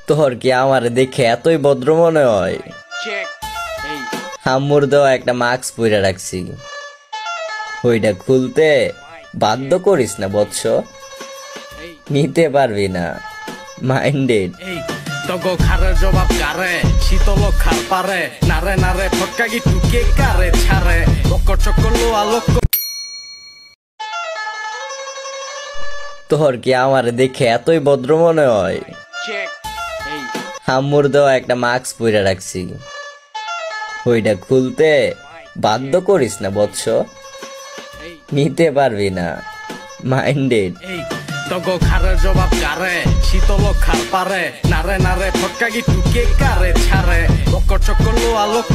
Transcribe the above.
তোর কি আমার দেখে এতই ভদ্র মনে হয়? আম্মুর দেওয়া একটা মাস্ক পরে রাখছি, ওইটা খুলতে বাধ্য করিস না বৎস, নিতে পারবি না। মাইন্ডেড। তগো খারে জবাব কারে শীতল খার পারে নারে নারে ফটকা গি টুকে কারে ছারে বকর চক্কর লোয়া লোক। তোর কি আমার দেখে এতই ভদ্র মনে হয়? আম্মুর দেওয়া একটা মাস্ক পরে রাখছি, ওইটা খুলতে বাধ্য করিস না বৎস, নিতে পারবি না। মাইন্ডেড। তগো খারে জবাব কারে শীতল খার পারে নারে নারে ফটকা গি টুকে কারে ছারে বকর চক্কর লোয়া লোক।